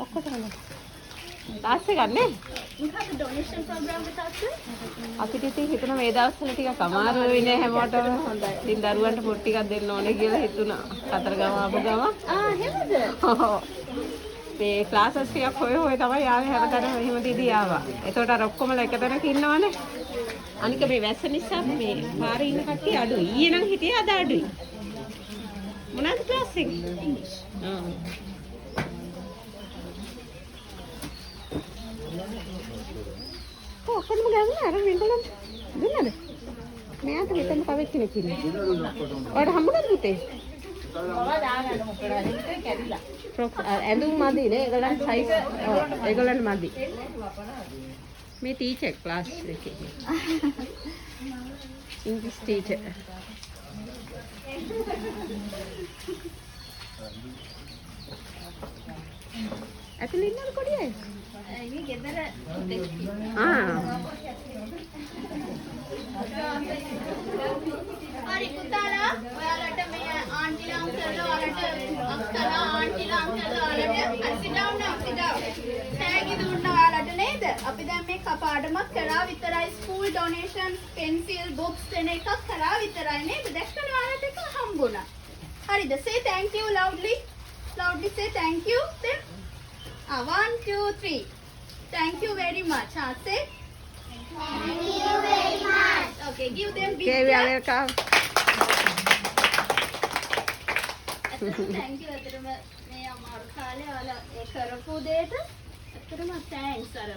ඔක්කොටම. තාස්සේ ගන්නනේ. මොකද donation programme එක තාස්සේ? අපිට ඉතින් හිතුණා මේ දවස්වල ටිකක් අමාරු වෙන්නේ හැමෝටම. හොඳයි. ඉතින් දරුවන්ට පොත් ටිකක් දෙන්න ඕනේ කියලා හිතුණා. කතරගම ආපු ගම. එහෙමද? මේ ක්ලාසස් ටිකක් හොය තමයි ආවේ හැමතැනම එහෙම දීදී ආවා. ඒතකොට අර ඔක්කොමලා එක තැනක ඉන්නවනේ. අනික මේ වැස්ස නිසා මේ පාරේ ඉන්න කට්ටිය අඩුයි. ඊයේ නම් හිටියේ අද අඩුයි. මොනවද ක්ලාස් එක? ඔක්කොම ගන්න අර වෙන්දලන් දුන්නද? මෙයාට මෙතන තව කෙනෙක් ඉන්නේ. ඔයාලට හම්බුනද පුතේ? මම දාගන්න මොකද? හිතේ කැඩිලා. ඇඳුම් මදි නේ ඒගොල්ලන් සයිස් ඒගොල්ලන් මදි. මේ ටීචර් ක්ලාස් එකේ. ඉංග්‍රීසි ටීචර්. ඇතුළේ ඉන්නවද පොඩි අය? මේ ගෙදර හරි පුතාලා ඔයාලට මේ ආන්ටිලා අංකල්ලා ඔයාලට අක්කලා ආන්ටිලා අංකල්ලා ඔයාලට sit down now sit down තෑගි දුන්නා ඔයාලට නේද අපි දැන් මේ කපාඩමක් කරා විතරයි ස්කූල් ඩොනේෂන් පෙන්සිල් බොක්ස් දෙන එකක් කරා විතරයි නේද දැක්කනේ ඔයාලට එක හම්බුණා හරිද say thank you loudly say thank you then 1 2 3 thank you very much say thank you very much okay give them big Okay, we are welcome. thank you අතරම මේ අමාරු කාලේ ඔයාලා ඒ කරපු දෙයට අතරම thanks අර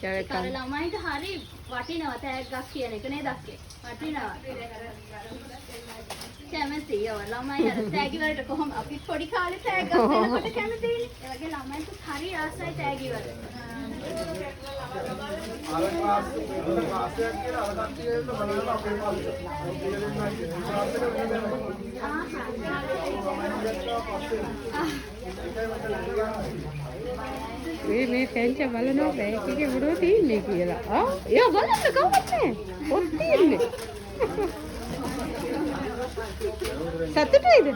You're කර welcome. ළමයිට හරි වටිනවා තෑග්ගක් කියන එක නේද අක්කේ වටිනවා කැමති ඔය ළමයි අර තෑගි වලට කොහොම අපිත් පොඩි කාලේ තෑග්ගක් දෙනකොට කැමතිනේ ඒ වගේ ළමයිට හරි ආසයි තෑගි වලට මේ ෆෙන්ච බලනවා බෑග් එකේ මොනවද තියෙන්නේ කියලා. එයා බලන්න කවුවත් නැහැ. පොත් තියෙන්නේ. සතුටුයිද?